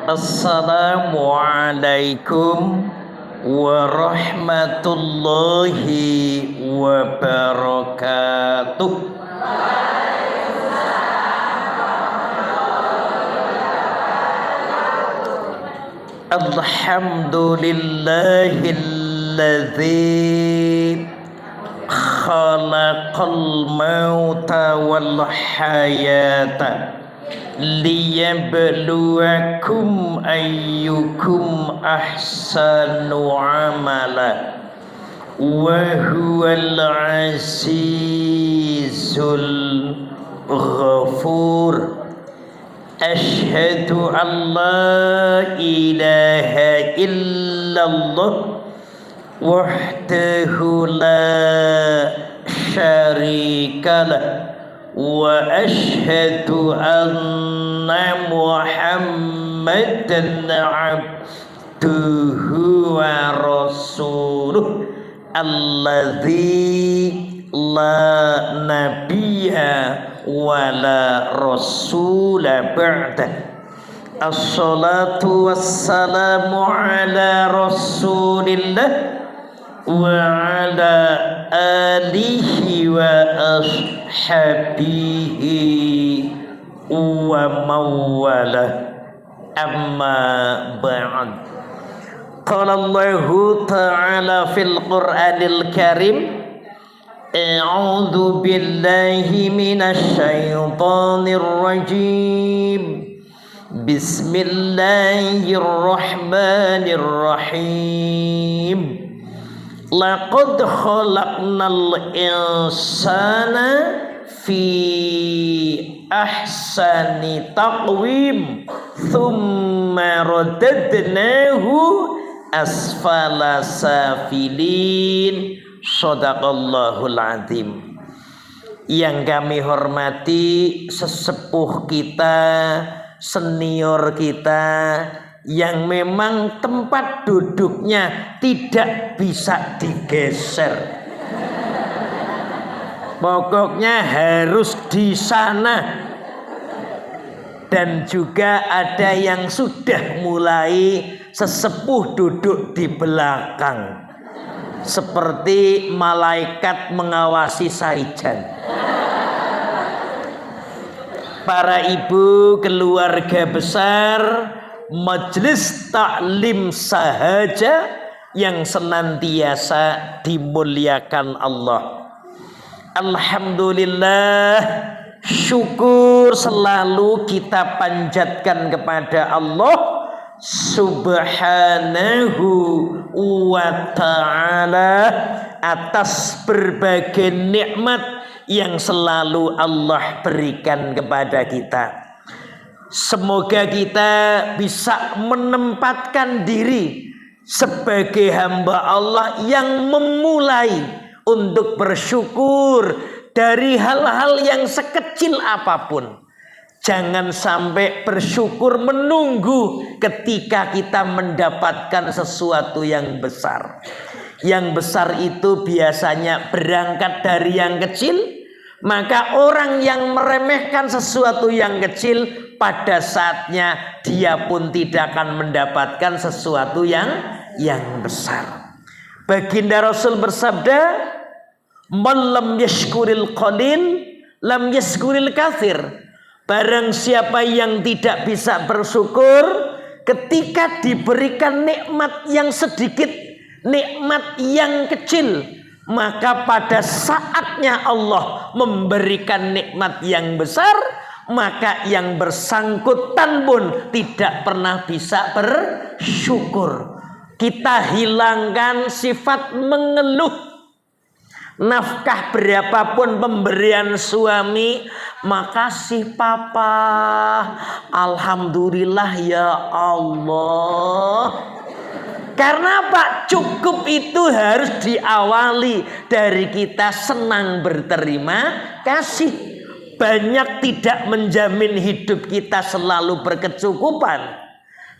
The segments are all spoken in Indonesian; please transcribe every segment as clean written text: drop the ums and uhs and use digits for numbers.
Assalamualaikum warahmatullahi wabarakatuh. Alhamdulillahilladzi khalaqal mauta wal hayata liyabluwakum ayyukum ahsanu amala wa huwal azizul ghafur. Asyhadu an la ilaha illallah wahdahu la syarikalah wa asyhadu anna Muhammadan abduhu wa rasuluh alladzi la nabiyya wa la rasula ba'dah. Assalatu wassalamu ala rasulillah wa ala alihi wa ashabihi wa mawala, amma ba'd. Qala Allahu ta'ala fil Qur'anil Karim, a'udzu billahi minasy syaithanir rajim. Bismillahirrahmanirrahim. Laqad khalaqnal insana fi ahsani taqwim thumma radadnahu asfala safilin. Shadaqallahul azim. Yang kami hormati sesepuh kita, senior kita, yang memang tempat duduknya tidak bisa digeser. Pokoknya harus di sana. Dan juga ada yang sudah mulai sesepuh duduk di belakang, seperti malaikat mengawasi saijan. Para ibu, keluarga besar, Majelis Taklim Sahaja yang senantiasa dimuliakan Allah. Alhamdulillah, syukur selalu kita panjatkan kepada Allah Subhanahu wa ta'ala atas berbagai nikmat yang selalu Allah berikan kepada kita. Semoga kita bisa menempatkan diri sebagai hamba Allah yang memulai untuk bersyukur dari hal-hal yang sekecil apapun. Jangan sampai bersyukur menunggu ketika kita mendapatkan sesuatu yang besar. Yang besar itu biasanya berangkat dari yang kecil. Maka orang yang meremehkan sesuatu yang kecil, pada saatnya dia pun tidak akan mendapatkan sesuatu yang besar. Baginda Rasul bersabda, "Man lam yashkuril qalil, lam yashkuril katsir." Barang siapa yang tidak bisa bersyukur ketika diberikan nikmat yang sedikit, nikmat yang kecil, maka pada saatnya Allah memberikan nikmat yang besar, maka yang bersangkutan pun tidak pernah bisa bersyukur. Kita hilangkan sifat mengeluh. Nafkah berapapun pemberian suami, makasih papa, alhamdulillah ya Allah. Karena apa? Cukup itu harus diawali dari kita senang berterima kasih. Banyak tidak menjamin hidup kita selalu berkecukupan.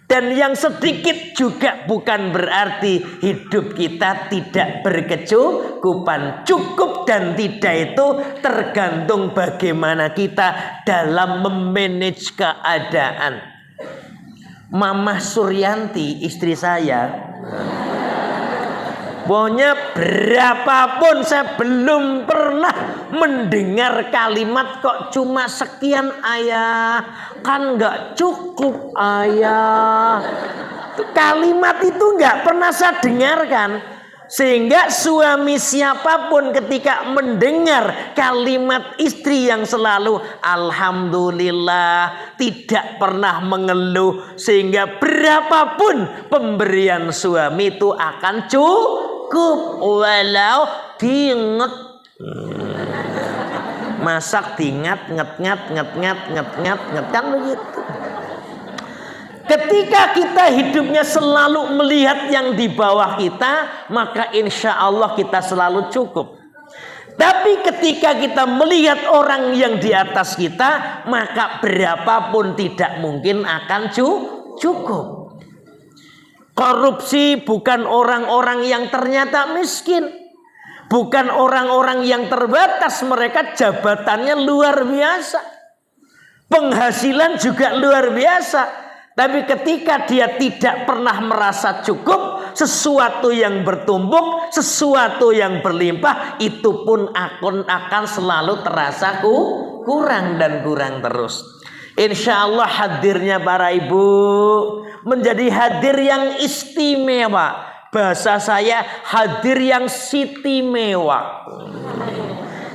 Dan yang sedikit juga bukan berarti hidup kita tidak berkecukupan. Cukup dan tidak itu tergantung bagaimana kita dalam memanage keadaan. Mamah Suryanti, istri saya, pokoknya berapapun saya belum pernah mendengar kalimat kok cuma sekian ayah, kan nggak cukup ayah. Kalimat itu nggak pernah saya dengarkan. Sehingga suami siapapun ketika mendengar kalimat istri yang selalu alhamdulillah, tidak pernah mengeluh, sehingga berapapun pemberian suami itu akan cukup walau diinget. Masak diingat nget kan begitu. Ketika kita hidupnya selalu melihat yang di bawah kita, maka insya Allah kita selalu cukup. Tapi ketika kita melihat orang yang di atas kita, maka berapapun tidak mungkin akan cukup. Korupsi bukan orang-orang yang ternyata miskin, bukan orang-orang yang terbatas, mereka jabatannya luar biasa, penghasilan juga luar biasa. Tapi ketika dia tidak pernah merasa cukup, sesuatu yang bertumbuk, sesuatu yang berlimpah, itu pun akan selalu terasa kurang dan kurang terus. Insya Allah hadirnya para ibu menjadi hadir yang istimewa. Bahasa saya hadir yang sitimewa.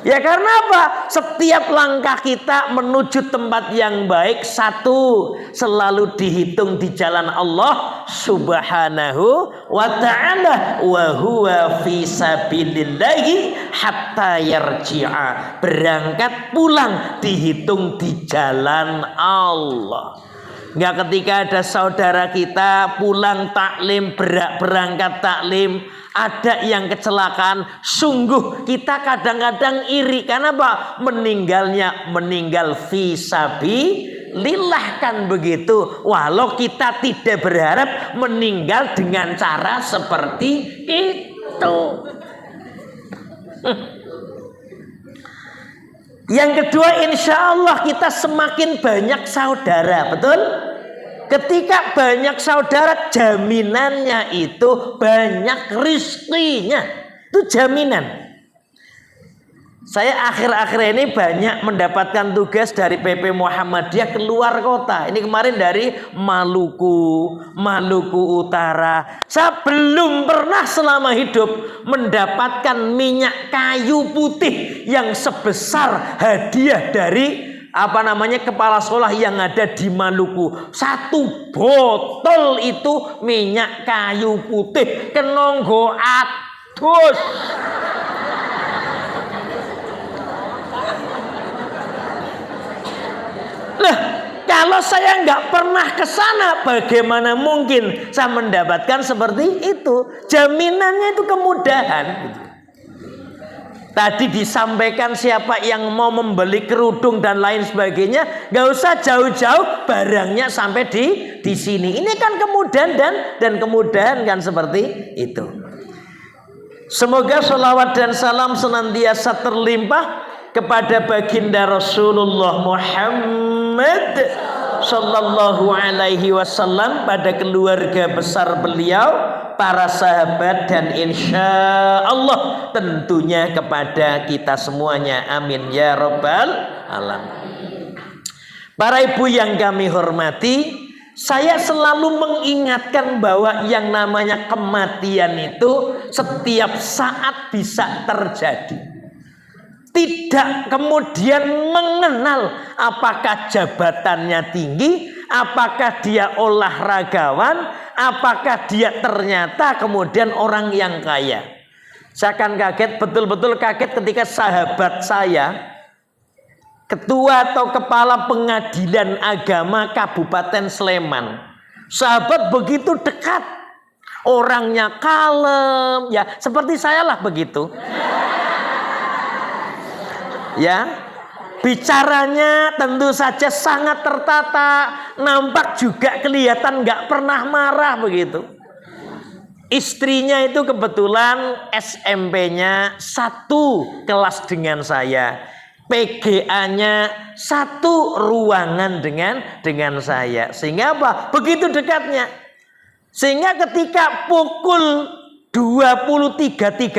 Ya karena apa? Setiap langkah kita menuju tempat yang baik, satu, selalu dihitung di jalan Allah Subhanahu wa ta'ala, wa huwa fi sabilillahi hatta yarji'a. Berangkat pulang dihitung di jalan Allah. Enggak ketika ada saudara kita pulang taklim, berangkat taklim, ada yang kecelakaan, sungguh kita kadang-kadang iri. Karena apa? Meninggal fisabilillah kan begitu. Walau kita tidak berharap meninggal dengan cara seperti itu. Yang kedua, insya Allah kita semakin banyak saudara, betul? Ketika banyak saudara, jaminannya itu banyak rizkinya. Itu jaminan. Saya akhir-akhir ini banyak mendapatkan tugas dari PP Muhammadiyah keluar kota. Ini kemarin dari Maluku Utara. Saya belum pernah selama hidup mendapatkan minyak kayu putih yang sebesar hadiah dari kepala sekolah yang ada di Maluku. 1 botol itu minyak kayu putih kenonggo atus. Lah, kalau saya nggak pernah ke sana, bagaimana mungkin saya mendapatkan seperti itu? Jaminannya itu kemudahan. Tadi disampaikan siapa yang mau membeli kerudung dan lain sebagainya, nggak usah jauh-jauh, barangnya sampai di sini. Ini kan kemudahan dan kemudahan kan seperti itu. Semoga sholawat dan salam senantiasa terlimpah kepada baginda Rasulullah Muhammad sallallahu alaihi wasallam, pada keluarga besar beliau, para sahabat, dan insya Allah tentunya kepada kita semuanya. Amin ya rabbal alamin. Para ibu yang kami hormati, saya selalu mengingatkan bahwa yang namanya kematian itu setiap saat bisa terjadi. Tidak kemudian mengenal apakah jabatannya tinggi, apakah dia olahragawan, apakah dia ternyata kemudian orang yang kaya. Saya akan kaget, betul-betul kaget ketika sahabat saya, ketua atau kepala pengadilan agama Kabupaten Sleman, sahabat begitu dekat, orangnya kalem, ya seperti saya lah begitu. Ya, bicaranya tentu saja sangat tertata, nampak juga kelihatan nggak pernah marah begitu. Istrinya itu kebetulan SMP-nya 1 kelas dengan saya. PGA-nya satu ruangan dengan saya. Sehingga apa? Begitu dekatnya. Sehingga ketika pukul 23.30,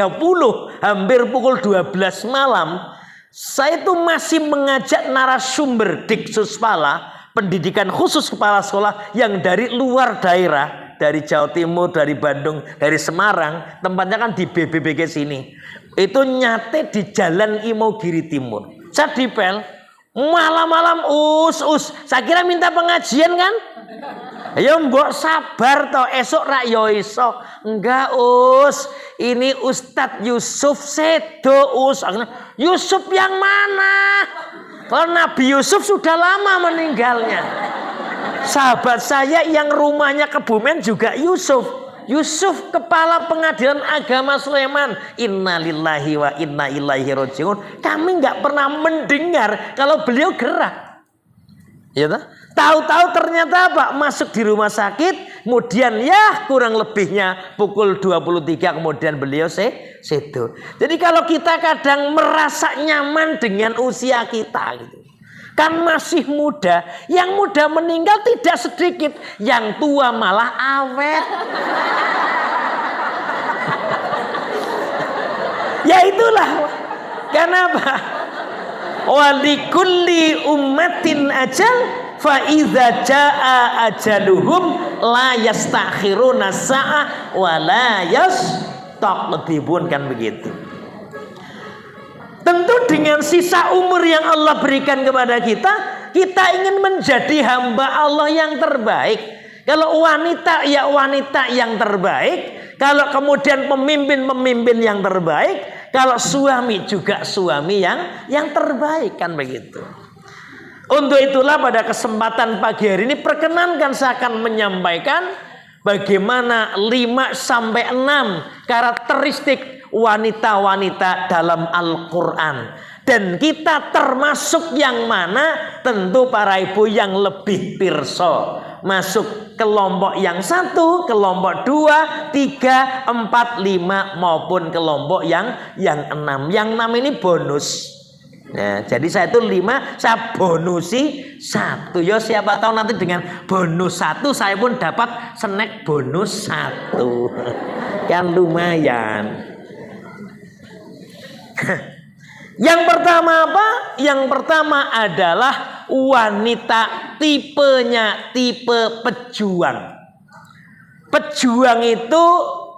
hampir pukul 12 malam, saya itu masih mengajak narasumber Diksuspala, pendidikan khusus kepala sekolah yang dari luar daerah, dari Jawa Timur, dari Bandung, dari Semarang, tempatnya kan di BBBG sini. Itu nyate di Jalan Imogiri Timur. Saya dipel, malam-malam saya kira minta pengajian kan? Ya mbok sabar toh, esok rak yo iso. Enggak ini Ustadz Yusuf Sedo Yusuf yang mana? Kalau Nabi Yusuf sudah lama meninggalnya. Sahabat saya yang rumahnya Kebumen juga Yusuf kepala pengadilan agama Sleman. Innalillahi wa inna ilaihi rajiun. Kami nggak pernah mendengar kalau beliau gerak. Ya toh? Tahu-tahu ternyata apa? Masuk di rumah sakit, kemudian ya kurang lebihnya pukul 23 kemudian beliau sedo. Jadi kalau kita kadang merasa nyaman dengan usia kita gitu. Kan masih muda, yang muda meninggal tidak sedikit, yang tua malah awet. Ya itulah. Kenapa? Walikulli ummatin ajal fa idza jaa ajaluhum la yastakhiruna sa'ah wa la yastaqdibun, kan begitu. Tentu dengan sisa umur yang Allah berikan kepada kita, kita ingin menjadi hamba Allah yang terbaik. Kalau wanita ya wanita yang terbaik, kalau kemudian pemimpin yang terbaik, kalau suami juga suami yang terbaik, kan begitu. Untuk itulah pada kesempatan pagi hari ini perkenankan saya akan menyampaikan bagaimana 5-6 karakteristik wanita-wanita dalam Al-Quran. Dan kita termasuk yang mana? Tentu para ibu yang lebih pirsa, masuk kelompok yang 1, kelompok 2, 3, 4, 5 maupun kelompok yang 6. Yang 6 ini bonus. Nah, jadi saya itu 5, saya bonusi 1. Ya siapa tahu nanti dengan bonus 1 saya pun dapat snack bonus 1. Kan lumayan. Yang pertama apa? Yang pertama adalah wanita tipenya tipe pejuang. Pejuang itu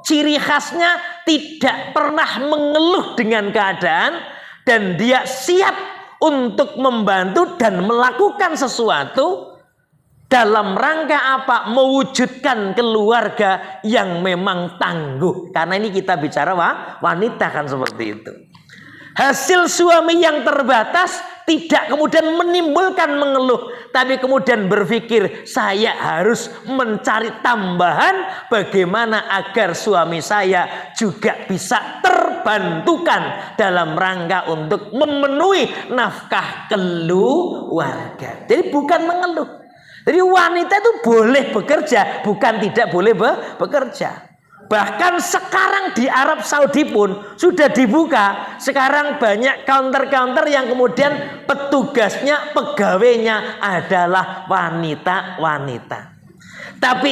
ciri khasnya tidak pernah mengeluh dengan keadaan, dan dia siap untuk membantu dan melakukan sesuatu dalam rangka apa? Mewujudkan keluarga yang memang tangguh. Karena ini kita bicara wanita kan seperti itu. Hasil suami yang terbatas tidak kemudian menimbulkan mengeluh, tapi kemudian berpikir saya harus mencari tambahan bagaimana agar suami saya juga bisa terbantukan dalam rangka untuk memenuhi nafkah keluarga. Jadi bukan mengeluh. Jadi wanita itu boleh bekerja, bukan tidak boleh bekerja. Bahkan sekarang di Arab Saudi pun sudah dibuka. Sekarang banyak counter-counter yang kemudian petugasnya, pegawainya adalah wanita-wanita. Tapi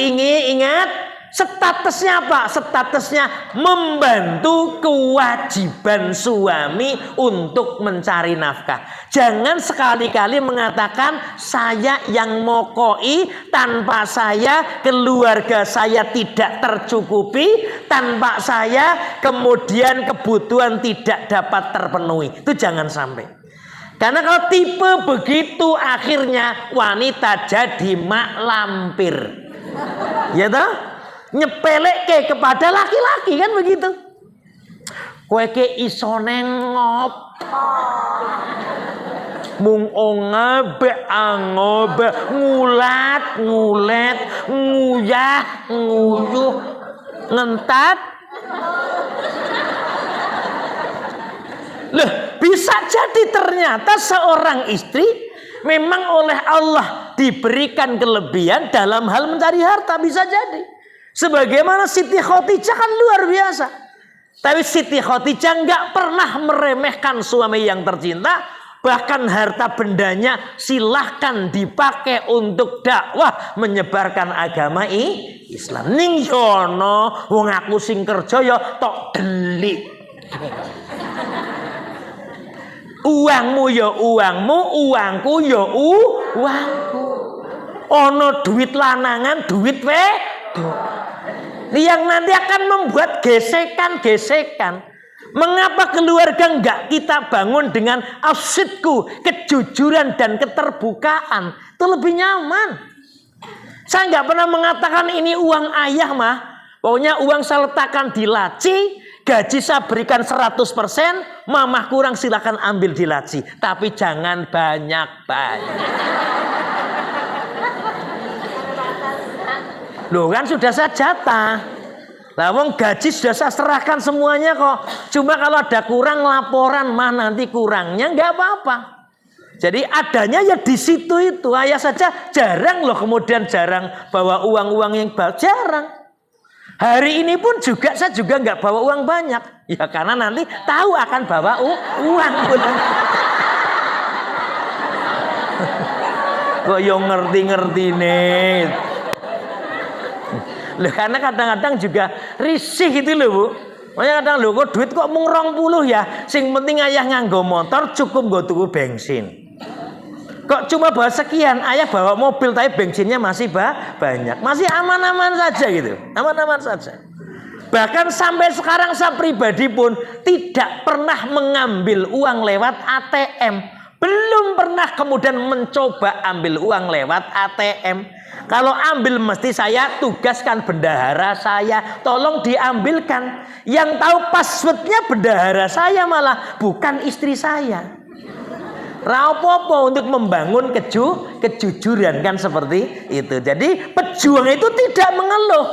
ingat, statusnya apa? Statusnya membantu kewajiban suami untuk mencari nafkah. Jangan sekali-kali mengatakan saya yang mokoi, tanpa saya keluarga saya tidak tercukupi, tanpa saya kemudian kebutuhan tidak dapat terpenuhi. Itu jangan sampai. Karena kalau tipe begitu akhirnya wanita jadi mak lampir. Ya toh? Nyepelek kepada laki-laki kan begitu. Kowe ke iso nengop. Mung ongabe angobe ngulat ngulet nguyah nguyuh ngentat. Loh, bisa jadi ternyata seorang istri memang oleh Allah diberikan kelebihan dalam hal mencari harta, bisa jadi. Sebagaimana Siti Khadijah kan luar biasa. Tapi Siti Khadijah nggak pernah meremehkan suami yang tercinta. bahkan harta bendanya silahkan dipakai untuk dakwah menyebarkan agama Islam. Ning yono wong aku sing kerja ya tok delik. Uangmu ya uangmu, uangku ya uangku. Ono duit lanangan, duit wedok. Yang nanti akan membuat gesekan-gesekan. Mengapa keluarga enggak kita bangun dengan asidku, kejujuran dan keterbukaan? Itu lebih nyaman. Saya enggak pernah mengatakan ini uang ayah mah. Pokoknya uang saya letakkan di laci, gaji saya berikan 100%, mamah kurang silakan ambil di laci. Tapi jangan banyak-banyak. Loh kan sudah saya jatah. Lah wong gaji sudah saya serahkan semuanya kok. Cuma kalau ada kurang laporan mah nanti kurangnya nggak apa-apa. Jadi adanya ya di situ itu. Ayah saja jarang loh kemudian jarang bawa uang-uang yang jarang. Hari ini pun juga saya juga nggak bawa uang banyak. Ya karena nanti tahu akan bawa uang. Kok yang ngerti-ngerti nih. Loh, karena kadang-kadang juga risih itu loh Bu. Makanya kadang loh kok duit kok mung 20 ya. Sing penting ayah nganggo motor cukup nggo tuku bensin. Kok cuma bawa sekian, ayah bawa mobil tapi bensinnya masih banyak. Masih aman-aman saja gitu. Aman-aman saja. Bahkan sampai sekarang saya pribadi pun tidak pernah mengambil uang lewat ATM. Belum pernah kemudian mencoba ambil uang lewat ATM. Kalau ambil mesti saya tugaskan bendahara saya, tolong diambilkan. Yang tahu passwordnya bendahara saya malah, bukan istri saya. Rapopo untuk membangun kejujuran kan seperti itu. Jadi pejuang itu tidak mengeluh.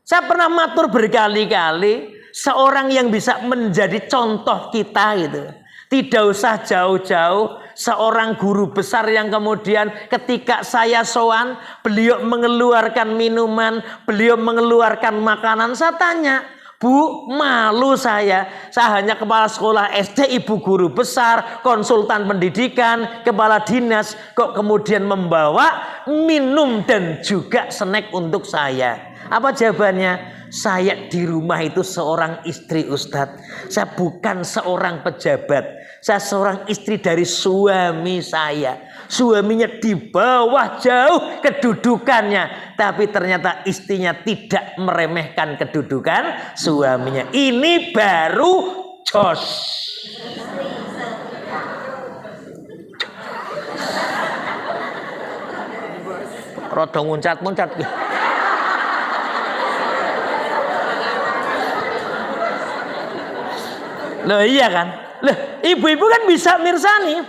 Saya pernah matur berkali-kali, seorang yang bisa menjadi contoh kita gitu. Tidak usah jauh-jauh, seorang guru besar yang kemudian ketika saya sowan, beliau mengeluarkan minuman, beliau mengeluarkan makanan. Saya tanya, Bu, malu saya hanya kepala sekolah SD, ibu guru besar, konsultan pendidikan, kepala dinas, kok kemudian membawa minum dan juga snack untuk saya. Apa jawabannya? Saya di rumah itu seorang istri Ustadz. Saya bukan seorang pejabat. Saya seorang istri dari suami saya. Suaminya di bawah jauh kedudukannya. Tapi ternyata istrinya tidak meremehkan kedudukan suaminya. Ini baru jos. Rodong muncat-muncat. Loh iya kan? Loh, ibu-ibu kan bisa mirsani.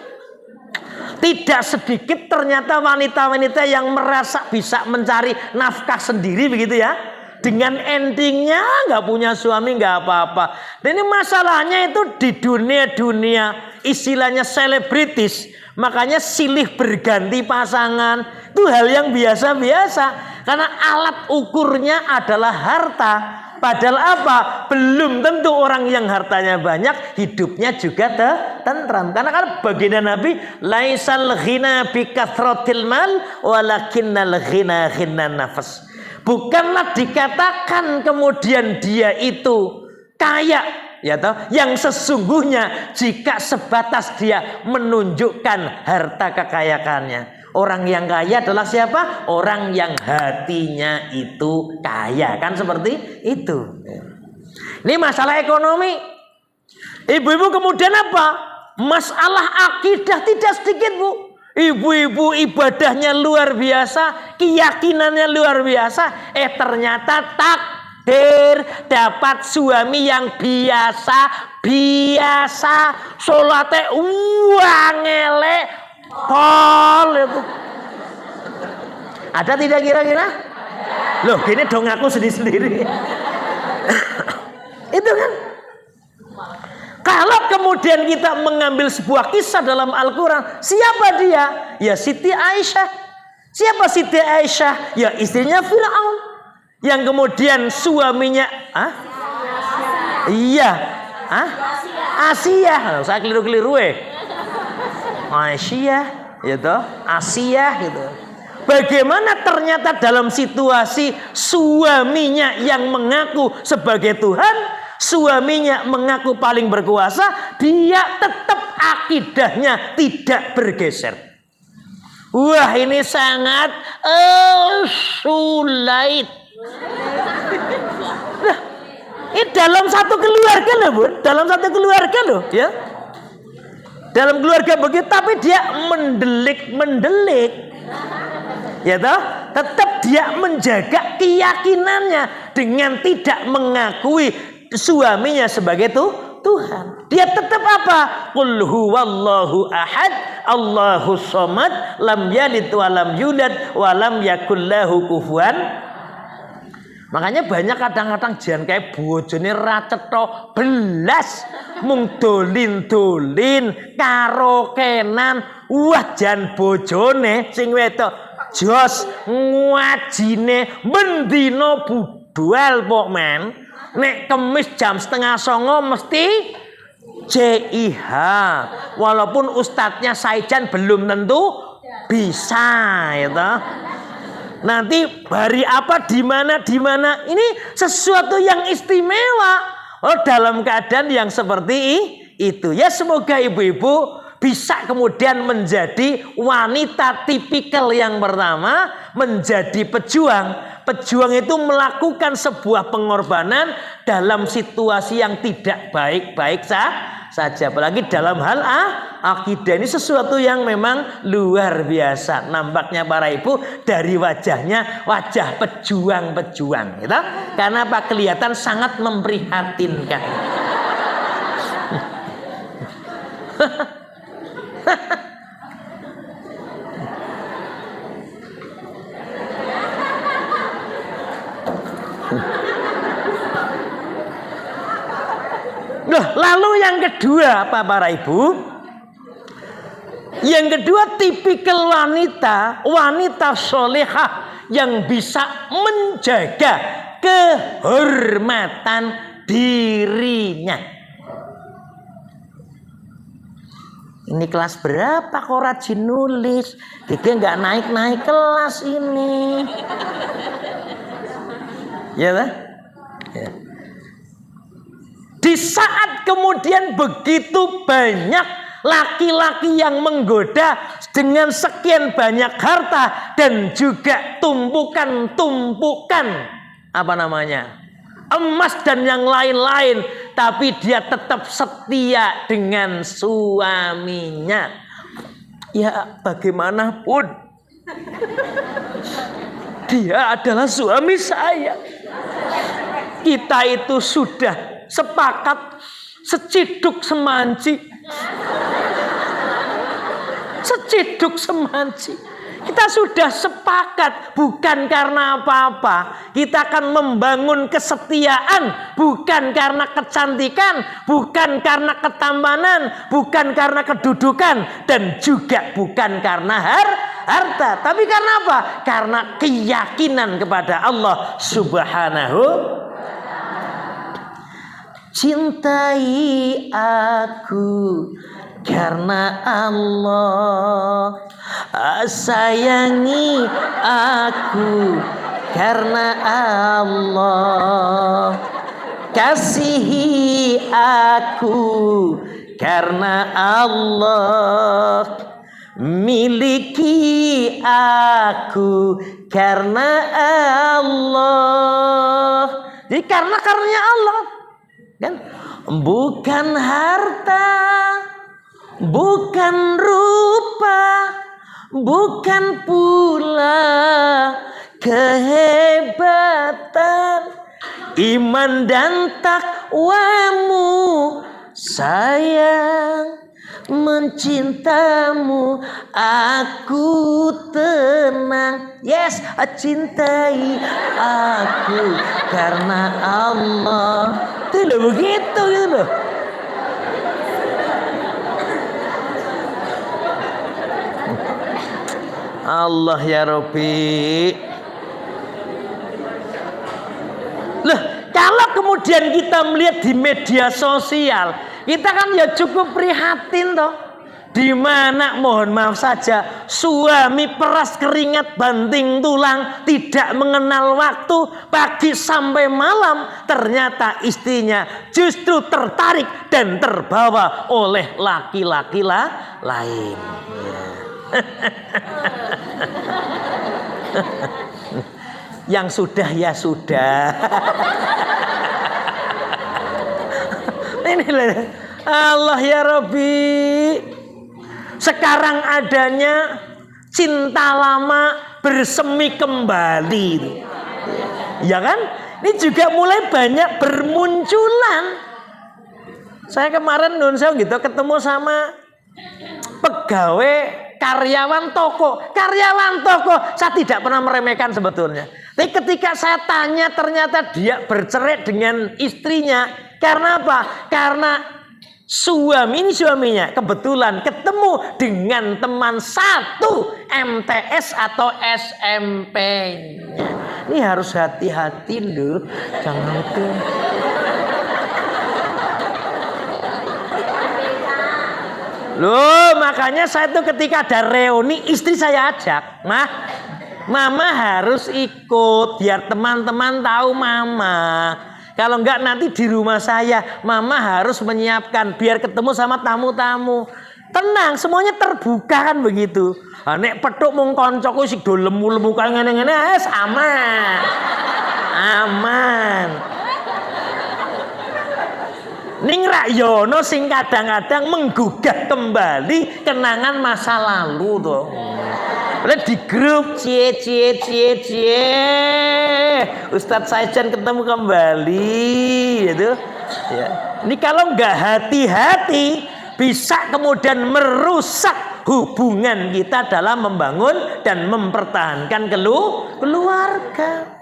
Tidak sedikit ternyata wanita-wanita yang merasa bisa mencari nafkah sendiri begitu ya. Dengan endingnya nggak punya suami nggak apa-apa. Dan ini masalahnya itu di dunia istilahnya selebritis. Makanya silih berganti pasangan itu hal yang biasa-biasa. Karena alat ukurnya adalah harta. Padahal apa? Belum tentu orang yang hartanya banyak hidupnya juga tentram. Karena kan baginda Nabi, laisal ghina bi kathratil mal walakinnal ghina ghinan nafas. Bukanlah dikatakan kemudian dia itu kaya, ya toh, yang sesungguhnya jika sebatas dia menunjukkan harta kekayaannya. Orang yang kaya adalah siapa? Orang yang hatinya itu kaya. Kan seperti itu. Ini masalah ekonomi. Ibu-ibu kemudian apa? Masalah akidah tidak sedikit Bu. Ibu-ibu ibadahnya luar biasa. Keyakinannya luar biasa. Ternyata takdir dapat suami yang biasa. Sholatnya elek. Pol itu. Ada tidak kira-kira? Loh gini dong aku sendiri-sendiri. Itu kan. Kalau kemudian kita mengambil sebuah kisah dalam Al-Quran, siapa dia? Ya Siti Aisyah. Siapa Siti Aisyah? Ya istrinya Fir'aun. Yang kemudian suaminya Iya Asia. Saya keliru-keliru Asia, gitu, Asia, gitu. Bagaimana ternyata dalam situasi suaminya yang mengaku sebagai Tuhan, suaminya mengaku paling berkuasa, dia tetap akidahnya tidak bergeser. Wah, ini sangat sulit. Nah, ini dalam satu keluarga loh, Bu. Dalam satu keluarga loh, ya. Dalam keluarga begitu, tapi dia mendelik. Ya toh, tetap dia menjaga keyakinannya dengan tidak mengakui suaminya sebagai Tuhan. Dia tetap apa? Qul huwallahu ahad, Allahus somad, lam yalid wa lam yulad wa lam yakul lahu kufuwan. Makanya banyak kadang-kadang jangan kayak bojone ra cetha belas, mung dolin-dolin karokenan. Wah, jan bojone sing wedok jos ngajine mendino budal pok men. Nek kemis jam 8:30 mesti CIH. Walaupun ustadznya Saijan belum tentu bisa, ya toh. Nanti hari apa di mana ini sesuatu yang istimewa. Oh, dalam keadaan yang seperti itu ya, semoga ibu-ibu bisa kemudian menjadi wanita tipikal yang pertama, menjadi pejuang. Pejuang itu melakukan sebuah pengorbanan dalam situasi yang tidak baik-baik saja. Apalagi dalam hal akidah, ini sesuatu yang memang luar biasa. Nampaknya para ibu dari wajahnya wajah pejuang-pejuang, gitu. Karena apa? Kelihatan sangat memprihatinkan. Nah, lalu yang kedua apa para ibu? Yang kedua, tipikal wanita solehah yang bisa menjaga kehormatan dirinya. Ini kelas berapa kok rajin nulis? Dia nggak naik kelas ini. Ya kan? Ya. Di saat kemudian begitu banyak laki-laki yang menggoda dengan sekian banyak harta dan juga tumpukan emas dan yang lain-lain, tapi dia tetap setia dengan suaminya. Ya bagaimanapun dia adalah suami saya. Kita itu sudah sepakat seciduk semanci. Kita sudah sepakat, bukan karena apa-apa. Kita akan membangun kesetiaan, bukan karena kecantikan, bukan karena ketampanan, bukan karena kedudukan, dan juga bukan karena harta. Tapi karena apa? Karena keyakinan kepada Allah Subhanahu. Cintai aku karena Allah, sayangi aku karena Allah, kasihi aku karena Allah, miliki aku karena Allah. Jadi karena Allah kan, bukan harta, bukan rupa, bukan pula kehebatan, iman dan takwamu, sayang mencintamu, aku tenang. Yes, cintai aku karena Allah. Itu loh, begitu gitu loh. Allah ya Rabbi. Loh, kalau kemudian kita melihat di media sosial, kita kan ya cukup prihatin toh. Di mana mohon maaf saja suami peras keringat banting tulang, tidak mengenal waktu, pagi sampai malam, ternyata istrinya justru tertarik dan terbawa oleh laki-laki lain. Yang sudah ya sudah. Ini Allah ya Rabbi. Sekarang adanya cinta lama bersemi kembali, ya kan? Ini juga mulai banyak bermunculan. Saya kemarin nonsel gitu ketemu sama pegawai karyawan toko. Saya tidak pernah meremehkan sebetulnya. Tapi ketika saya tanya ternyata dia bercerai dengan istrinya. Karena apa? Karena suaminya kebetulan ketemu dengan teman satu MTS atau SMP. Ini harus hati-hati loh, jangan itu. Loh, makanya saya tuh ketika ada reuni istri saya ajak, Mama harus ikut biar teman-teman tahu Mama. Kalau enggak nanti di rumah saya, Mama harus menyiapkan biar ketemu sama tamu-tamu. Tenang, semuanya terbuka kan begitu. Nek petuk mung kancaku sing do lemu-lemu kaya ngene-ngene wis aman. Aman. Ning rak yono sing kadang-kadang menggugah kembali kenangan masa lalu toh. Di grup cie Ustadz Saijan ketemu kembali gitu ya. Ini kalau nggak hati-hati bisa kemudian merusak hubungan kita dalam membangun dan mempertahankan keluarga.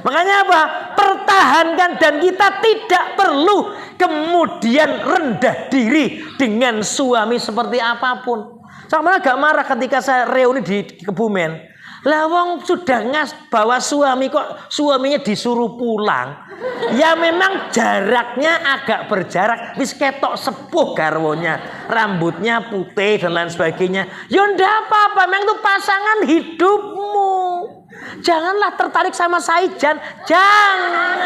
Makanya apa? Pertahankan dan kita tidak perlu kemudian rendah diri dengan suami seperti apapun. Sama agak marah ketika saya reuni di Kebumen. Lah wong sudah bawa suami kok suaminya disuruh pulang. Ya memang jaraknya agak berjarak. Wis ketok sepuh garwonya, rambutnya putih dan lain sebagainya. Ya ndak apa-apa, memang itu pasangan hidupmu. Janganlah tertarik sama Saijan, jangan.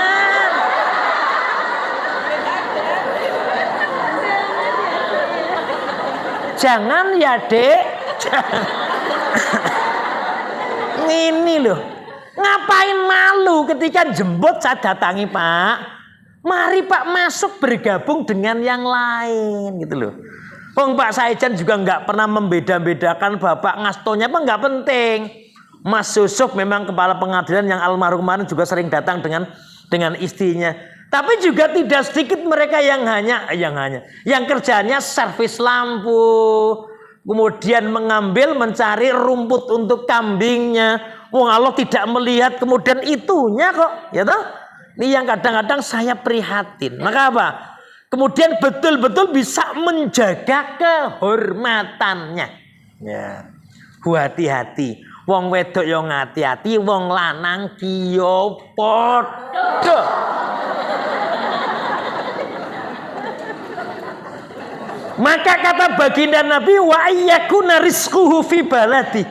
Jangan ya dek. Ini loh, ngapain malu ketika jemput saya datangi Pak. Mari Pak masuk bergabung dengan yang lain gitu loh. Pak Saijan juga nggak pernah membeda-bedakan bapak ngastonya apa nggak penting. Mas Yusuf memang kepala pengadilan yang almarhum kemarin juga sering datang dengan istrinya. Tapi juga tidak sedikit mereka yang kerjanya servis lampu, kemudian mencari rumput untuk kambingnya. Wong Allah tidak melihat kemudian itunya kok, ya toh? Ini yang kadang-kadang saya prihatin. Maka apa? Kemudian betul-betul bisa menjaga kehormatannya. Ya, hati-hati. Wong wedok yo ngati-hati, wong lanang ki yo padha. Maka kata baginda Nabi wa ayyakuna rizquhu fi baladi.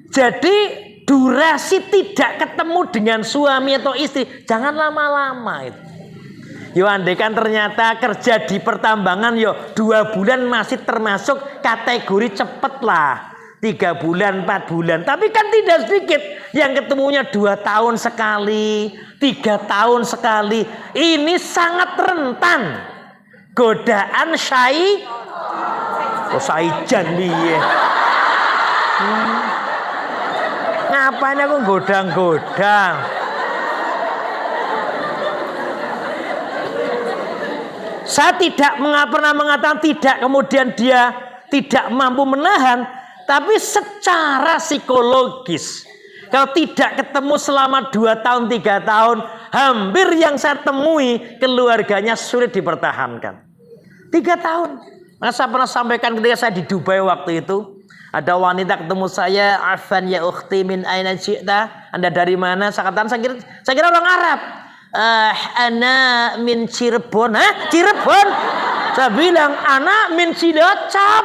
Jadi durasi tidak ketemu dengan suami atau istri jangan lama-lama itu. Yo andaikan ternyata kerja di pertambangan yo 2 bulan masih termasuk kategori cepet lah. 3 bulan, 4 bulan. Tapi kan tidak sedikit yang ketemunya 2 tahun sekali, 3 tahun sekali. Ini sangat rentan godaan Saijan piye. Ngapain aku godang-godang? Saya tidak pernah mengatakan tidak kemudian dia tidak mampu menahan, tapi secara psikologis kalau tidak ketemu selama 2 tahun, 3 tahun, hampir yang saya temui keluarganya sulit dipertahankan. 3 tahun. Nah, saya pernah sampaikan ketika saya di Dubai waktu itu, ada wanita ketemu saya, "Afan ya ukhti min aina ji'ta?" Anda dari mana? Saya kira orang Arab. Ana min Cirebon. Cirebon. Saya bilang anak min Cilacap.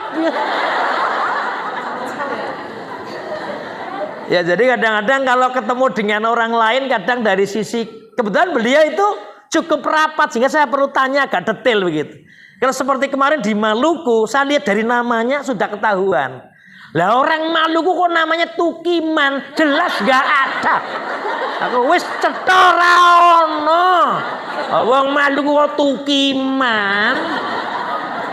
Ya jadi kadang-kadang kalau ketemu dengan orang lain, kadang dari sisi kebetulan beliau itu cukup rapat sehingga saya perlu tanya agak detail begitu. Kalau seperti kemarin di Maluku, saya lihat dari namanya sudah ketahuan. Lah orang Maluku kok namanya Tukiman, jelas gak ada. Aku wis cetha ora ono. Wong Maluku kok Tukiman.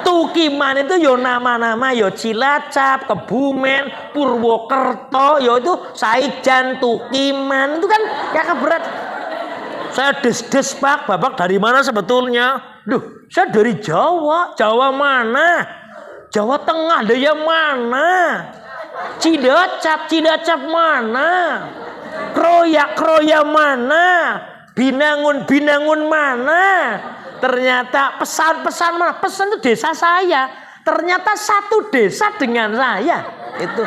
Tukiman itu yo nama-nama yo Cilacap, Kebumen, Purwokerto, yo itu Saijan, Tukiman itu kan ya berat. Saya des-des Pak, Bapak dari mana sebetulnya? Duh, saya dari Jawa. Jawa mana? Jawa Tengah, daya mana? Cilacap, Cilacap mana? Kroya mana? Binangun mana? Ternyata pesan-pesan mana? Pesan itu desa saya. Ternyata satu desa dengan saya. Itu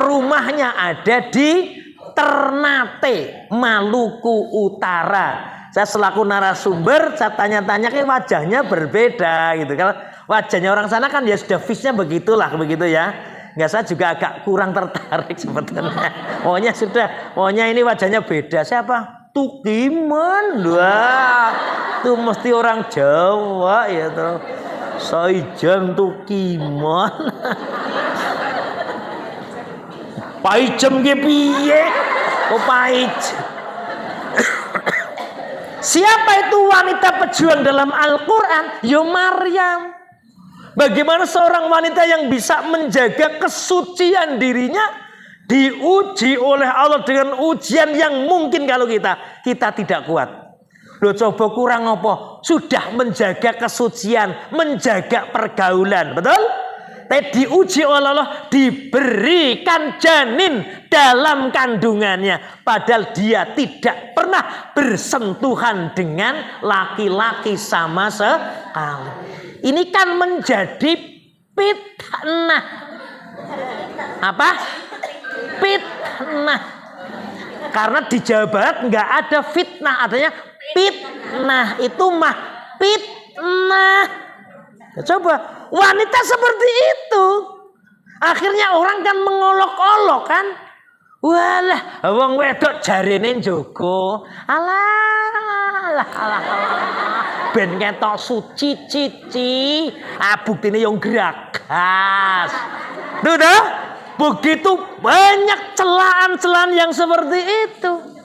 rumahnya ada di Ternate, Maluku Utara. Saya selaku narasumber, saya tanya-tanya ke wajahnya berbeda gitu. Kalau wajahnya orang sana kan ya sudah fixnya begitulah begitu ya. Nggak, saya juga agak kurang tertarik sebetulnya. Maunya ini wajahnya beda. Siapa? Tukiman. Wah, itu mesti orang Jawa ya tuh. Saijan Tukiman. Paijem ge piye? Oh paijem. Siapa itu wanita pejuang dalam Al-Quran? Yo Maryam. Bagaimana seorang wanita yang bisa menjaga kesucian dirinya diuji oleh Allah dengan ujian yang mungkin kalau kita tidak kuat. Loh coba kurang apa? Sudah menjaga kesucian, menjaga pergaulan, betul? Tapi diuji oleh Allah, diberikan janin dalam kandungannya. Padahal dia tidak pernah bersentuhan dengan laki-laki sama sekali. Ini kan menjadi fitnah. Apa? Fitnah. Karena di Jawa Barat nggak ada fitnah, adanya fitnah. Itu mah fitnah. Coba wanita seperti itu, akhirnya orang kan mengolok-olok kan. Walah, wong wedok jarene njogo. Alah. Ben ketok suci cici. Buktine yo geragas. Tuh dah. Begitu banyak celaan-celaan yang seperti itu.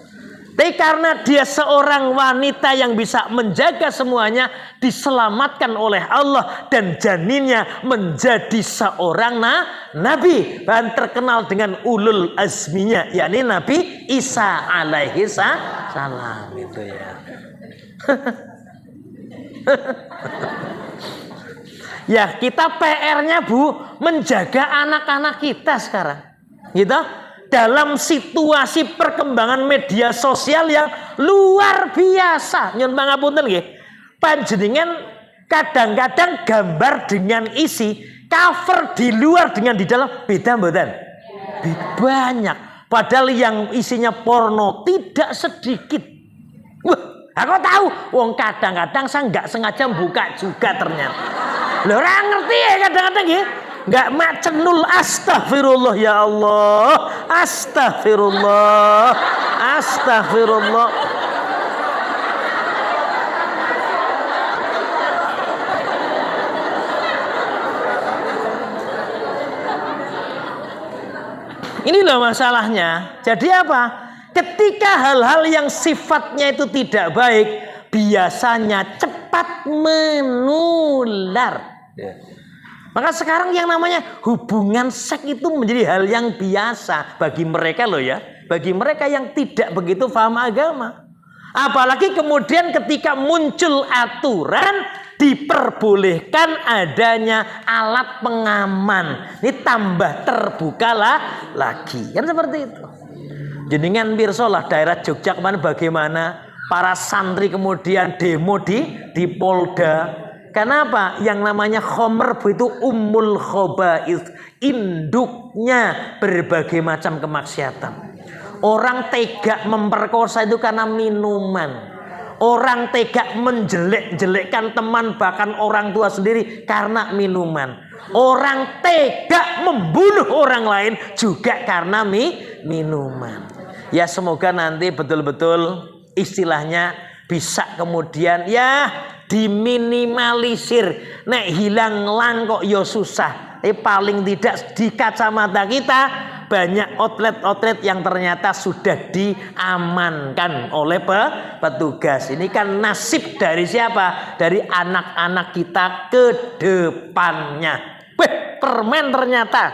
Tapi karena dia seorang wanita yang bisa menjaga semuanya, diselamatkan oleh Allah dan janinnya menjadi seorang nabi dan terkenal dengan ulul azminya, yakni Nabi Isa alaihi salam itu ya. Ya kita PR-nya Bu menjaga anak-anak kita sekarang, gitu. Dalam situasi perkembangan media sosial yang luar biasa, nyun pangapunten nggih. Panjenengan kadang-kadang gambar dengan isi, cover di luar dengan di dalam beda mboten? Banyak. Padahal yang isinya porno tidak sedikit. Wah, aku tahu. Wong kadang-kadang saya nggak sengaja buka juga ternyata. Lho ora ngerti ya kadang-kadang nggih. Enggak macenul, astagfirullah ya Allah, astagfirullah, astagfirullah. Inilah masalahnya. Jadi apa? Ketika hal-hal yang sifatnya itu tidak baik, biasanya cepat menular. Maka sekarang yang namanya hubungan seks itu menjadi hal yang biasa bagi mereka loh ya. Bagi mereka yang tidak begitu paham agama. Apalagi kemudian ketika muncul aturan diperbolehkan adanya alat pengaman. Ini tambah terbuka lagi. Kan seperti itu. Jenengan pirsa lah daerah Jogja kemarin bagaimana para santri kemudian demo di Polda. Kenapa? Yang namanya khomer itu ummul khobais, induknya berbagai macam kemaksiatan. Orang tega memperkosa itu karena minuman. Orang tega menjelek-jelekkan teman bahkan orang tua sendiri karena minuman. Orang tega membunuh orang lain juga karena minuman. Ya semoga nanti betul-betul istilahnya bisa kemudian ya diminimalisir. Nek hilang lang kok ya susah. Tapi paling tidak di kacamata kita banyak outlet-outlet yang ternyata sudah diamankan oleh petugas. Ini kan nasib dari siapa? Dari anak-anak kita ke depannya. Permen ternyata.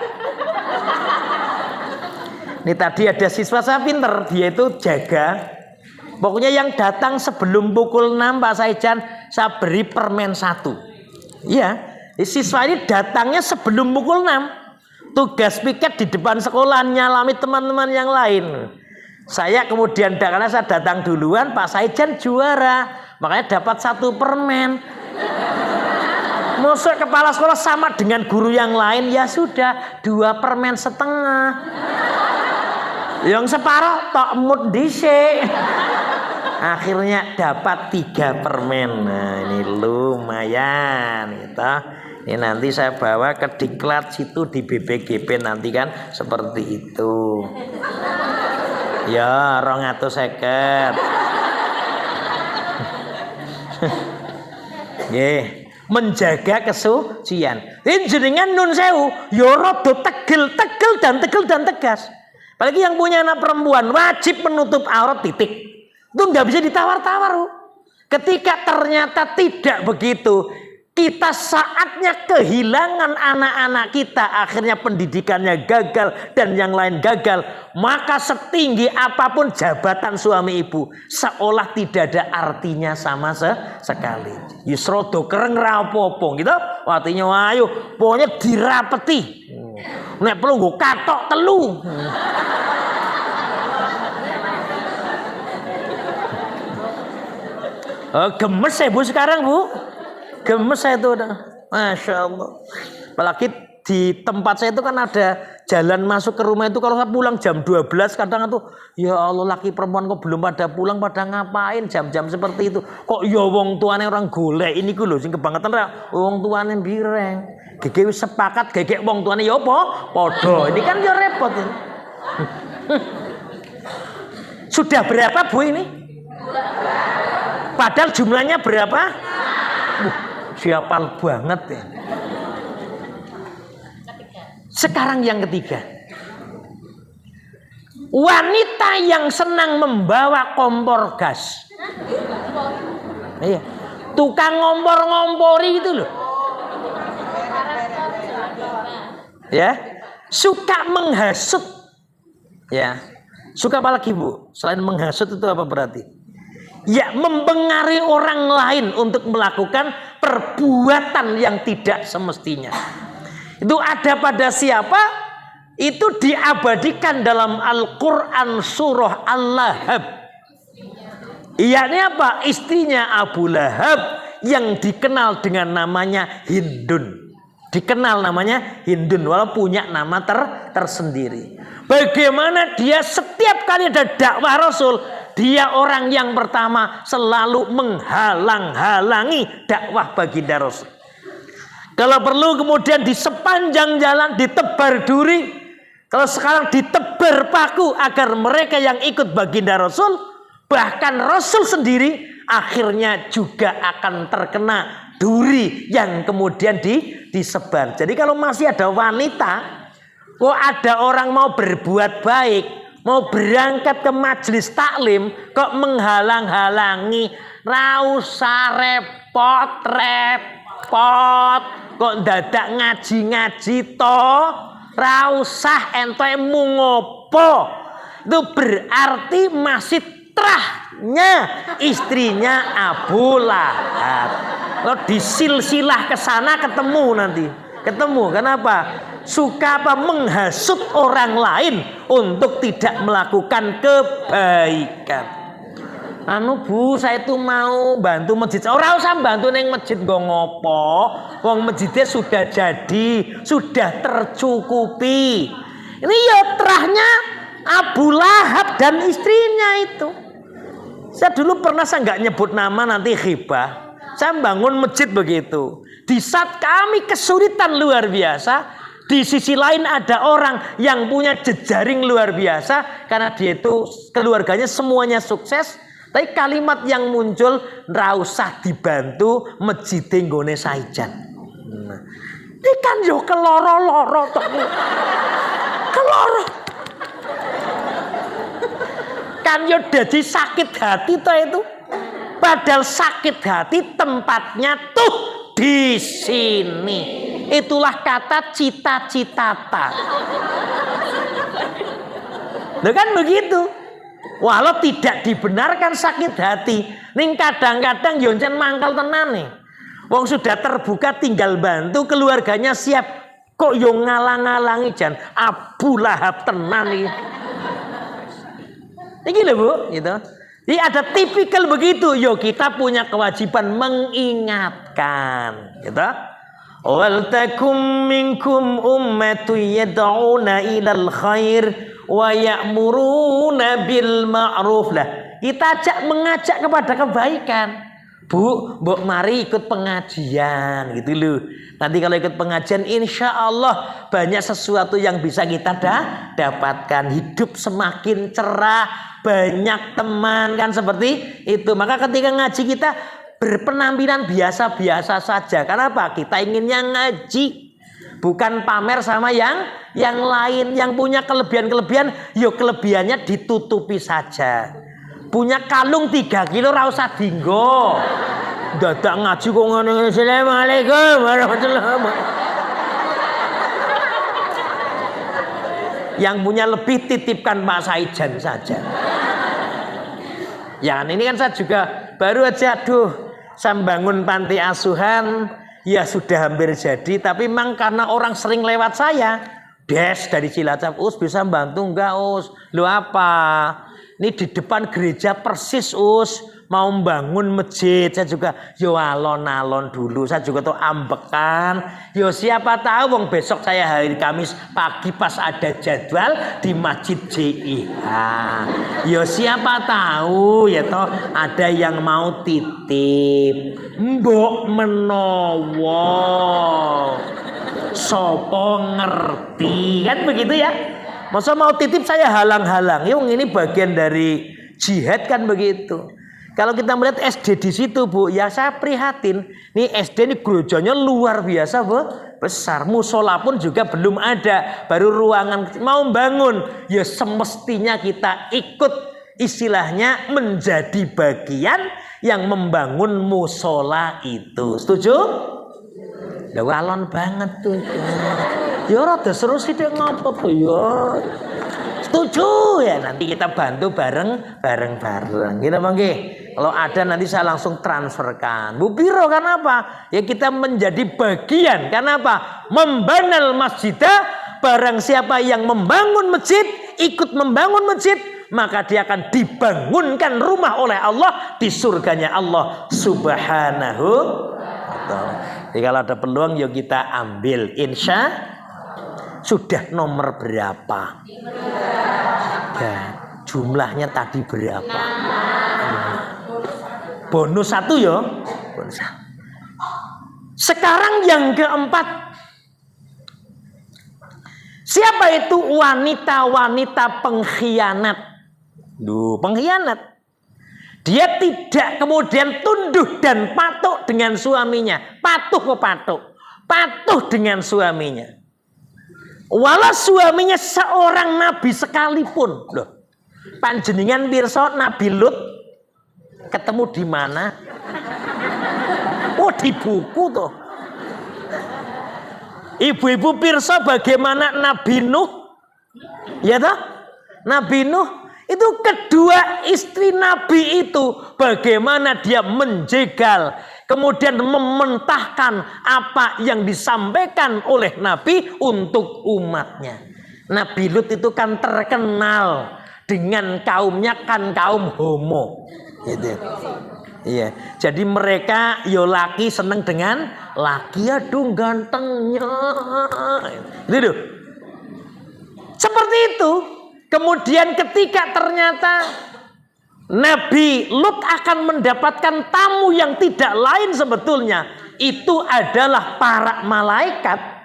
Ini tadi ada siswa saya pinter, dia itu jaga. Pokoknya yang datang sebelum pukul 6 Pak Saijan, saya beri permen 1. Iya, siswa ini datangnya sebelum pukul 6. Tugas piket di depan sekolah nyalami teman-teman yang lain. Saya kemudian karena saya datang duluan, Pak Saijan juara, makanya dapat 1 permen. Masuk kepala sekolah sama dengan guru yang lain, ya sudah 2 permen setengah. Yang separuh tok mut dhisik. Akhirnya dapat 3 permen. Nah, ini lumayan gitu. Ini nanti saya bawa ke diklat situ di BPGP nanti kan seperti itu. Ya, 250. Nggih, menjaga kesucian. Ini jenengan nun sewu, ya rada tegel dan tegas. Apalagi yang punya anak perempuan wajib menutup aurat titik. Itu nggak bisa ditawar-tawar. Ketika ternyata tidak begitu, kita saatnya kehilangan anak-anak kita, akhirnya pendidikannya gagal dan yang lain gagal, maka setinggi apapun jabatan suami ibu seolah tidak ada artinya sama sekali. Yusrodo kereng rapopo gitu, artinya ayo pokoknya dirapeti. Nek perlu nggo katok telu. Gemes ya Bu sekarang Bu. Gemes saya itu udah, Masya Allah. Apalagi di tempat saya itu kan ada jalan masuk ke rumah itu, kalau saya pulang jam 12 kadang itu, ya Allah laki perempuan kok belum pada pulang, pada ngapain jam-jam seperti itu. Kok ya wong tuane orang golek ini ku lho sing kebangetan ra wong tuane bireng. Gege wis sepakat gege wong tuane ya apa? Padha. Ini kan ya repot ini. Sudah berapa Bu ini? Padahal jumlahnya berapa? Siapal banget ya. Sekarang yang ketiga, wanita yang senang membawa kompor gas. Iya, tukang ngompor-ngompori itu loh. Ya, suka menghasut. Ya, suka apa lagi Bu? Selain menghasut itu apa berarti? Ya, mempengaruhi orang lain untuk melakukan perbuatan yang tidak semestinya. Itu ada pada siapa? Itu diabadikan dalam Al-Quran surah Al-Lahab. Ini apa? Istrinya Abu Lahab yang dikenal dengan namanya Hindun. Dikenal namanya Hindun, walaupun punya nama tersendiri. Bagaimana dia setiap kali ada dakwah Rasul, dia orang yang pertama selalu menghalang-halangi dakwah baginda Rasul. Kalau perlu kemudian di sepanjang jalan ditebar duri. Kalau sekarang ditebar paku agar mereka yang ikut baginda Rasul, bahkan Rasul sendiri akhirnya juga akan terkena duri yang kemudian disebar. Jadi kalau masih ada wanita, kok ada orang mau berbuat baik, mau berangkat ke majelis taklim, kok menghalang-halangi, ra usah repot-repot, kok dadak ngaji-ngaji toh, ra usah ente ngopo. Itu berarti masih terahnya istrinya Abu Lahab. Kalau disilsilah ke sana ketemu nanti. Ketemu, kenapa? Suka apa? Menghasut orang lain untuk tidak melakukan kebaikan. Anu Bu, saya itu mau bantu masjid. Ora usah bantu neng masjid nggo ngopo. Wong masjidnya sudah jadi, sudah tercukupi. Ini ya terahnya Abu Lahab dan istrinya itu. Saya dulu pernah, saya nggak nyebut nama nanti khibah. Saya bangun masjid begitu. Di saat kami kesulitan luar biasa, di sisi lain ada orang yang punya jejaring luar biasa karena dia itu keluarganya semuanya sukses. Tapi kalimat yang muncul, ra usah dibantu masjid nggone Saijan. Nah, ini kan yo keloro-loro tok. Keloro. Kan yo dadi sakit hati toh itu. Padahal sakit hati tempatnya tuh di sini. Itulah kata cita-citata. Loh kan begitu. Walau tidak dibenarkan sakit hati, ning kadang-kadang yoncen mangkal tenan nih. Wong sudah terbuka tinggal bantu, keluarganya siap, kok yo ngalang-alangi jan Abu Lahab tenan iki. Iki lho Bu, gitu. Jadi ada tipikal begitu, yo kita punya kewajiban mengingatkan, gitu. Wal takum minkum ummatun yad'una ilal khair wa ya'muruna bil ma'ruf. Lah, kita mengajak kepada kebaikan. Bu, mbok mari ikut pengajian gitu loh. Nanti kalau ikut pengajian insya Allah banyak sesuatu yang bisa kita dapatkan. Hidup semakin cerah, banyak teman kan seperti itu. Maka ketika ngaji kita berpenampilan biasa-biasa saja. Kenapa? Kita inginnya ngaji, bukan pamer sama yang lain. Yang punya kelebihan-kelebihan, yuk kelebihannya ditutupi saja. Punya kalung 3 kilo ra usah dinggo. Dadak ngaji kok ngene. Assalamualaikum warahmatullahi wabarakatuh. Yang punya lebih titipkan Pak Saijan saja. Ya ini kan saya juga baru aja saya bangun panti asuhan, ya sudah hampir jadi, tapi memang karena orang sering lewat saya, dari Cilacap, Us bisa bantu enggak Us? Lu apa? Ini di depan gereja persis Us, mau membangun masjid. Saya juga yo alon-alon dulu, saya juga tuh ambekan. Yo siapa tahu wong besok saya hari Kamis pagi pas ada jadwal di Masjid JIH. Yo siapa tahu ya toh ada yang mau titip. Mbok menawa. Sopo ngerti kan begitu ya? Masa mau titip saya halang-halang. Yung ini bagian dari jihad kan begitu. Kalau kita melihat SD di situ Bu, ya saya prihatin. Nih SD ini gerejanya luar biasa Bu, besar. Musola pun juga belum ada, baru ruangan mau bangun. Ya semestinya kita ikut istilahnya menjadi bagian yang membangun musola itu. Setuju? Lah walon banget tuh. Ya rada seru sih dek ngopo tuh ya. Setuju ya, nanti kita bantu bareng. Gitu Bang. Kalau ada nanti saya langsung transferkan. Bu Biro kenapa? Ya kita menjadi bagian. Kenapa? Membanal masjidah. Barang siapa yang membangun masjid, ikut membangun masjid, maka dia akan dibangunkan rumah oleh Allah di surganya Allah Subhanahu wa ta'ala. Jadi kalau ada peluang yuk kita ambil. Insya sudah nomor berapa? Ya, jumlahnya tadi berapa? Bonus 1 ya. Bonus 1. Sekarang yang keempat. Siapa itu wanita-wanita pengkhianat? Pengkhianat. Dia tidak kemudian tunduk dan patuh dengan suaminya. Patuh dengan suaminya. Walau suaminya seorang nabi sekalipun. Loh, panjenengan pirsa Nabi Lut ketemu di mana? Oh, di buku tuh. Ibu-ibu pirsa bagaimana Nabi Nuh? Ya toh? Nabi Nuh itu kedua istri Nabi itu bagaimana dia menjegal, kemudian mementahkan apa yang disampaikan oleh Nabi untuk umatnya. Nabi Lut itu kan terkenal dengan kaumnya kan kaum homo, gitu. Iya, jadi mereka yo laki seneng dengan laki, aduh gantengnya, gitu. Seperti itu. Kemudian ketika ternyata Nabi Lut akan mendapatkan tamu yang tidak lain sebetulnya. Itu adalah para malaikat.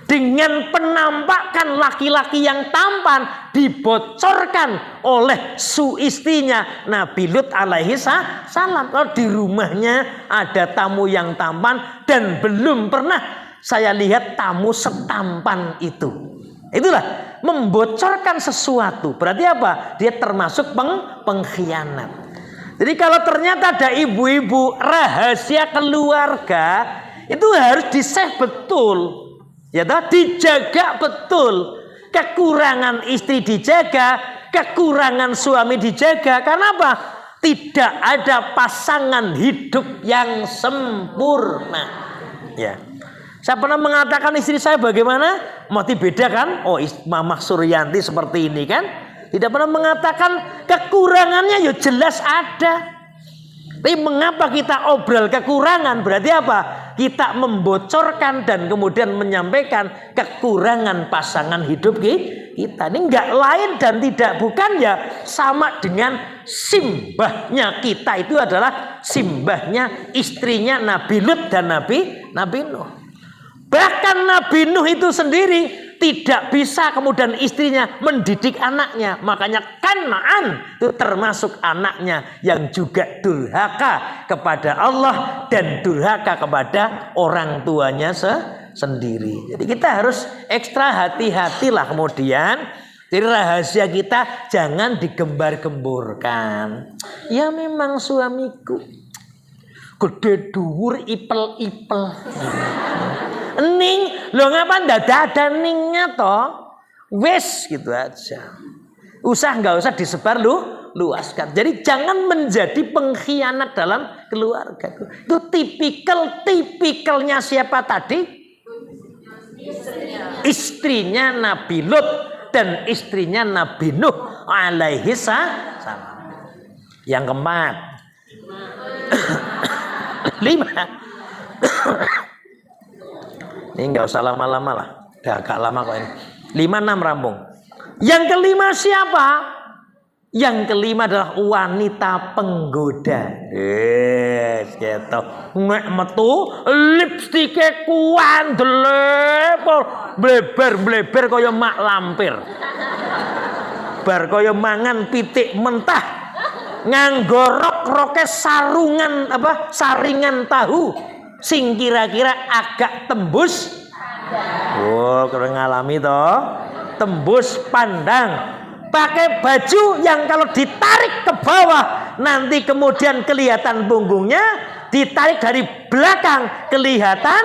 Dengan penampakan laki-laki yang tampan dibocorkan oleh istrinya Nabi Lut alaihi salam. Kalau di rumahnya ada tamu yang tampan dan belum pernah saya lihat tamu setampan itu. Itulah membocorkan sesuatu. Berarti apa? Dia termasuk pengkhianat. Jadi kalau ternyata ada ibu-ibu rahasia keluarga, itu harus di-save betul. Ya toh, dijaga betul. Kekurangan istri dijaga, kekurangan suami dijaga. Karena apa? Tidak ada pasangan hidup yang sempurna. Ya. Saya pernah mengatakan istri saya bagaimana? Motif beda kan? Oh, Mama Suryanti seperti ini kan? Tidak pernah mengatakan kekurangannya, ya jelas ada. Tapi mengapa kita obrol kekurangan? Berarti apa? Kita membocorkan dan kemudian menyampaikan kekurangan pasangan hidup kita. Ini enggak lain dan tidak bukan ya sama dengan simbahnya kita itu adalah simbahnya istrinya Nabi Lut dan Nabi Nuh. Bahkan Nabi Nuh itu sendiri tidak bisa kemudian istrinya mendidik anaknya. Makanya Kan'an itu termasuk anaknya yang juga durhaka kepada Allah dan durhaka kepada orang tuanya sendiri. Jadi kita harus ekstra hati-hatilah kemudian. Jadi rahasia kita jangan digembar-gemborkan. Ya memang suamiku gede dhuwur ipel-ipel. Ning, lo ngapa ndak ada ningnya toh? Wes gitu aja. Nggak usah disebar luaskan. Jadi jangan menjadi pengkhianat dalam keluarga. Itu tipikalnya siapa tadi? Istrinya Nabi Lut dan istrinya Nabi Nuh alaihi salam. Yang keempat. 5. Ini nggak usah lama-lama lah. Udah agak lama kok ini. 5-6 rampung. Yang kelima siapa? Yang kelima adalah wanita penggoda. Gitu. Nek metu lipstike kuandele bleber kaya mak lampir. Bar kaya mangan pitik mentah. Nganggo roke saringan tahu. Sing kira-kira agak tembus. Oh, kalian ngalami toh. Tembus pandang. Pakai baju yang kalau ditarik ke bawah nanti kemudian kelihatan punggungnya, ditarik dari belakang kelihatan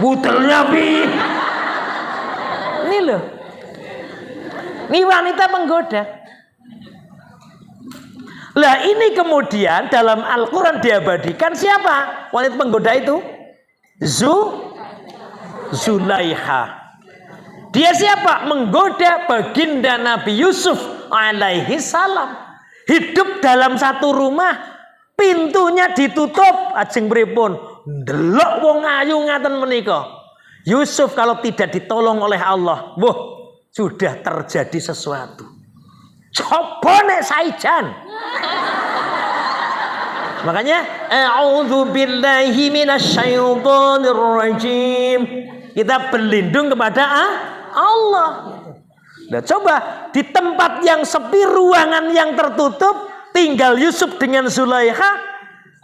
butelnya bi. Ini loh. Ini wanita penggoda. Lah ini kemudian dalam Al-Quran diabadikan siapa wanita penggoda itu? Zulaiha. Dia siapa? Menggoda baginda Nabi Yusuf alaihi salam. Hidup dalam satu rumah, pintunya ditutup. Ajeng pripun? Delok wong ayu ngaten menika. Yusuf kalau tidak ditolong oleh Allah, sudah terjadi sesuatu. Coba nek saijan. Makanya a'udzubillahi minasyaitonir rajim. Kita berlindung kepada Allah. Nah, coba di tempat yang sepi, ruangan yang tertutup, tinggal Yusuf dengan Zulaiha,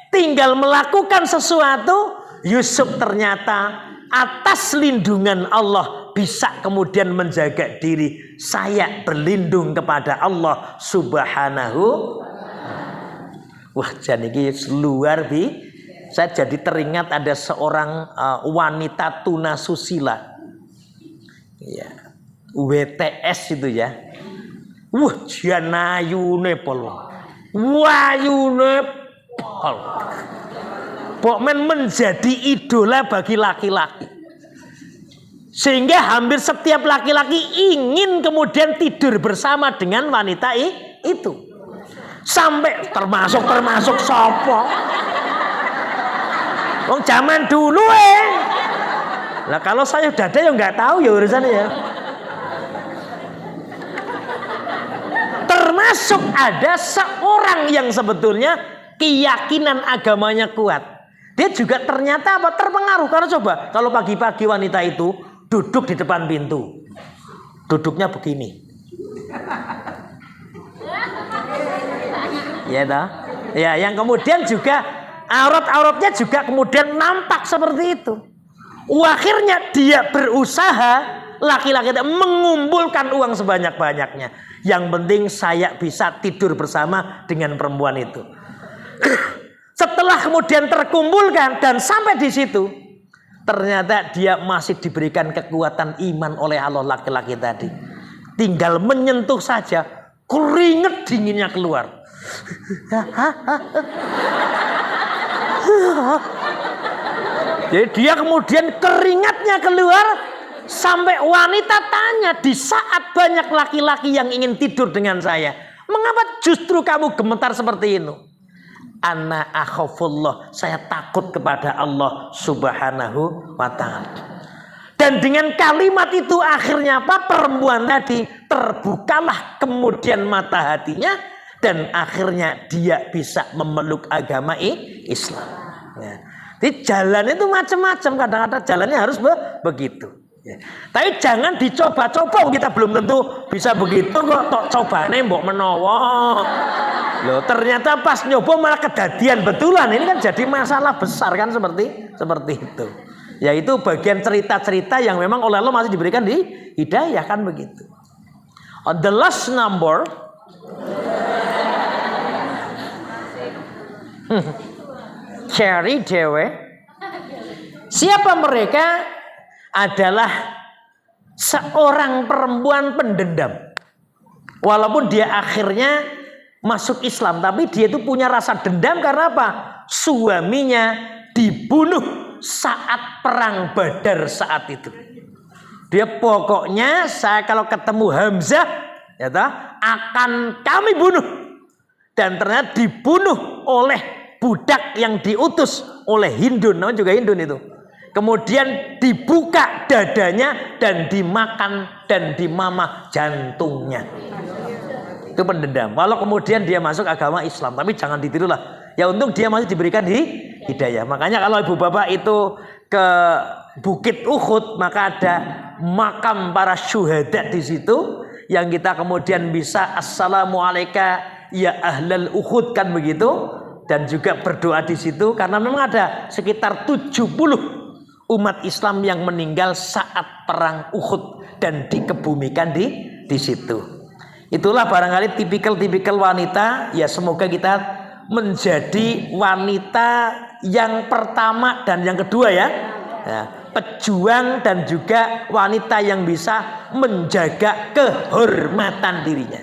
tinggal melakukan sesuatu. Yusuf ternyata atas lindungan Allah bisa kemudian menjaga diri. Saya berlindung kepada Allah Subhanahu. Wah, jadi luar bi. Saya jadi teringat ada seorang wanita tunasusila. Ya. WTS itu ya. Wah, janayune pol. Wayune pol. Pokmen menjadi idola bagi laki-laki. Sehingga hampir setiap laki-laki ingin kemudian tidur bersama dengan wanita itu. Sampai termasuk sopo. Wong zaman dulu Lah kalau saya udah ada ya nggak tahu ya urusannya ya. Termasuk termasuk ada seorang yang sebetulnya keyakinan agamanya kuat. Dia juga ternyata terpengaruh. Karena coba kalau pagi-pagi wanita itu duduk di depan pintu, duduknya begini, ya dah. Ya, yang kemudian juga aurat-auratnya juga kemudian nampak seperti itu. Akhirnya dia berusaha, laki-laki itu mengumpulkan uang sebanyak-banyaknya. Yang penting saya bisa tidur bersama dengan perempuan itu. Setelah kemudian terkumpulkan dan sampai di situ, ternyata dia masih diberikan kekuatan iman oleh Allah, laki-laki tadi. Tinggal menyentuh saja, keringat dinginnya keluar. Jadi dia kemudian keringatnya keluar, sampai wanita tanya di saat banyak laki-laki yang ingin tidur dengan saya, mengapa justru kamu gemetar seperti ini? Ana akhafullah, saya takut kepada Allah subhanahu wa ta'ala. Dan dengan kalimat itu akhirnya apa? Perempuan tadi terbukalah kemudian mata hatinya, dan akhirnya dia bisa memeluk agama Islam. Ya. Jadi jalan itu macam-macam, kadang-kadang jalannya harus begitu. Ya. Tapi jangan dicoba-coba, kita belum tentu bisa begitu kok. Tok cobane mbok menawa. Loh, ternyata pas nyoba malah kejadian betulan. Ini kan jadi masalah besar kan, seperti itu. Yaitu bagian cerita-cerita yang memang oleh Allah masih diberikan di hidayah kan begitu. On the last number, cari dewe. Siapa mereka? Adalah seorang perempuan pendendam. Walaupun dia akhirnya masuk Islam, tapi dia itu punya rasa dendam karena apa? Suaminya dibunuh saat perang Badar saat itu. Dia pokoknya, saya kalau ketemu Hamzah, ya toh, akan kami bunuh. Dan ternyata dibunuh oleh budak yang diutus oleh Hindun, namanya juga Hindun itu. Kemudian dibuka dadanya dan dimakan dan dimamah jantungnya. Itu pendendam. Walau kemudian dia masuk agama Islam, tapi jangan ditirulah. Ya untung dia masih diberikan di hidayah. Makanya kalau ibu bapak itu ke Bukit Uhud, maka ada makam para syuhada di situ yang kita kemudian bisa assalamualaikum ya ahlal Uhud kan begitu, dan juga berdoa di situ karena memang ada sekitar 70 umat Islam yang meninggal saat perang Uhud dan dikebumikan di situ. Itulah barangkali tipikal wanita. Ya semoga kita menjadi wanita yang pertama dan yang kedua ya, pejuang dan juga wanita yang bisa menjaga kehormatan dirinya.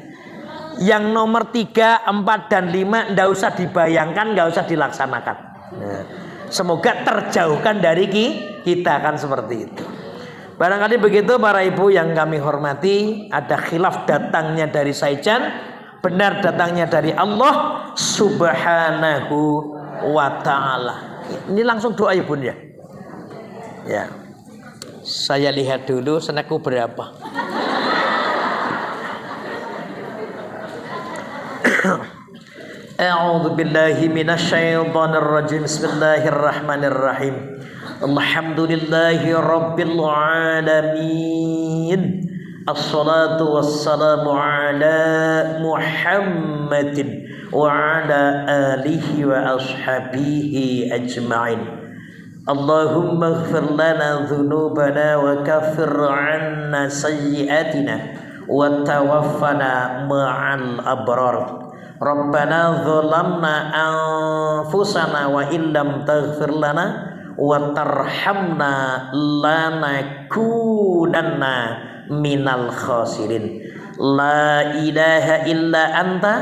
Yang nomor 3, 4, dan 5 nggak usah dibayangkan, nggak usah dilaksanakan. Semoga terjauhkan dari kita kan seperti itu. Barangkali begitu para ibu yang kami hormati. Ada khilaf datangnya dari Saijan, benar datangnya dari Allah subhanahu wa ta'ala. Ini langsung doa ibu ya. Ya, saya lihat dulu senakku berapa. A'udzu billahi minasyaitonir rajim. Bismillahirrahmanirrahim. Alhamdulillahi rabbil alamin. Assalatu wassalamu ala Muhammadin wa ala alihi wa ashabihi ajma'in. Allahumma ighfir lana dhunubana wa kaffir 'anna sayyi'atina wa tawaffana ma'al abrar. Rabbana dzalamna anfusana wa illam taghfir lana wa tarhamna lanakunanna minal khasirin. La ilaha illa anta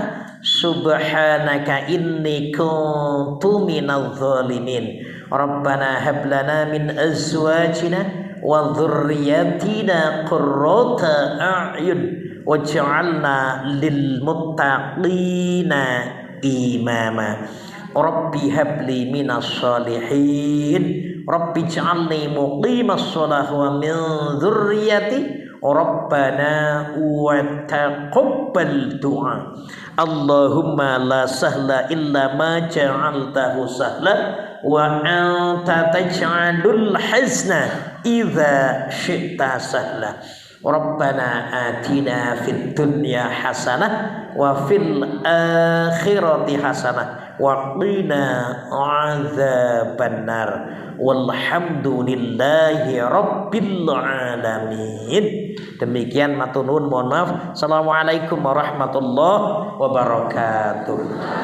subhanaka inni kuntu minadh dhalimin. Rabbana hab lana min azwajina wa dhurriyyatina qurrata a'yun waj'alna lil muttaqina imama. Rabbi habli minas salihin. Rabbi ij'alni muqimas shalah wa min dzurriyyati Rabbana wa taqabbal du'a. Allahumma la sahla illa ma ja'altahu sahla wa anta taj'alul hazna idza syi'ta sahla. Rabbana atina fid dunya hasanah wa fil akhirati hasanah wa qina adzabannar. Walhamdulillahi rabbil alamin. Demikian matur nuwun, mohon maaf. Assalamualaikum warahmatullahi wabarakatuh.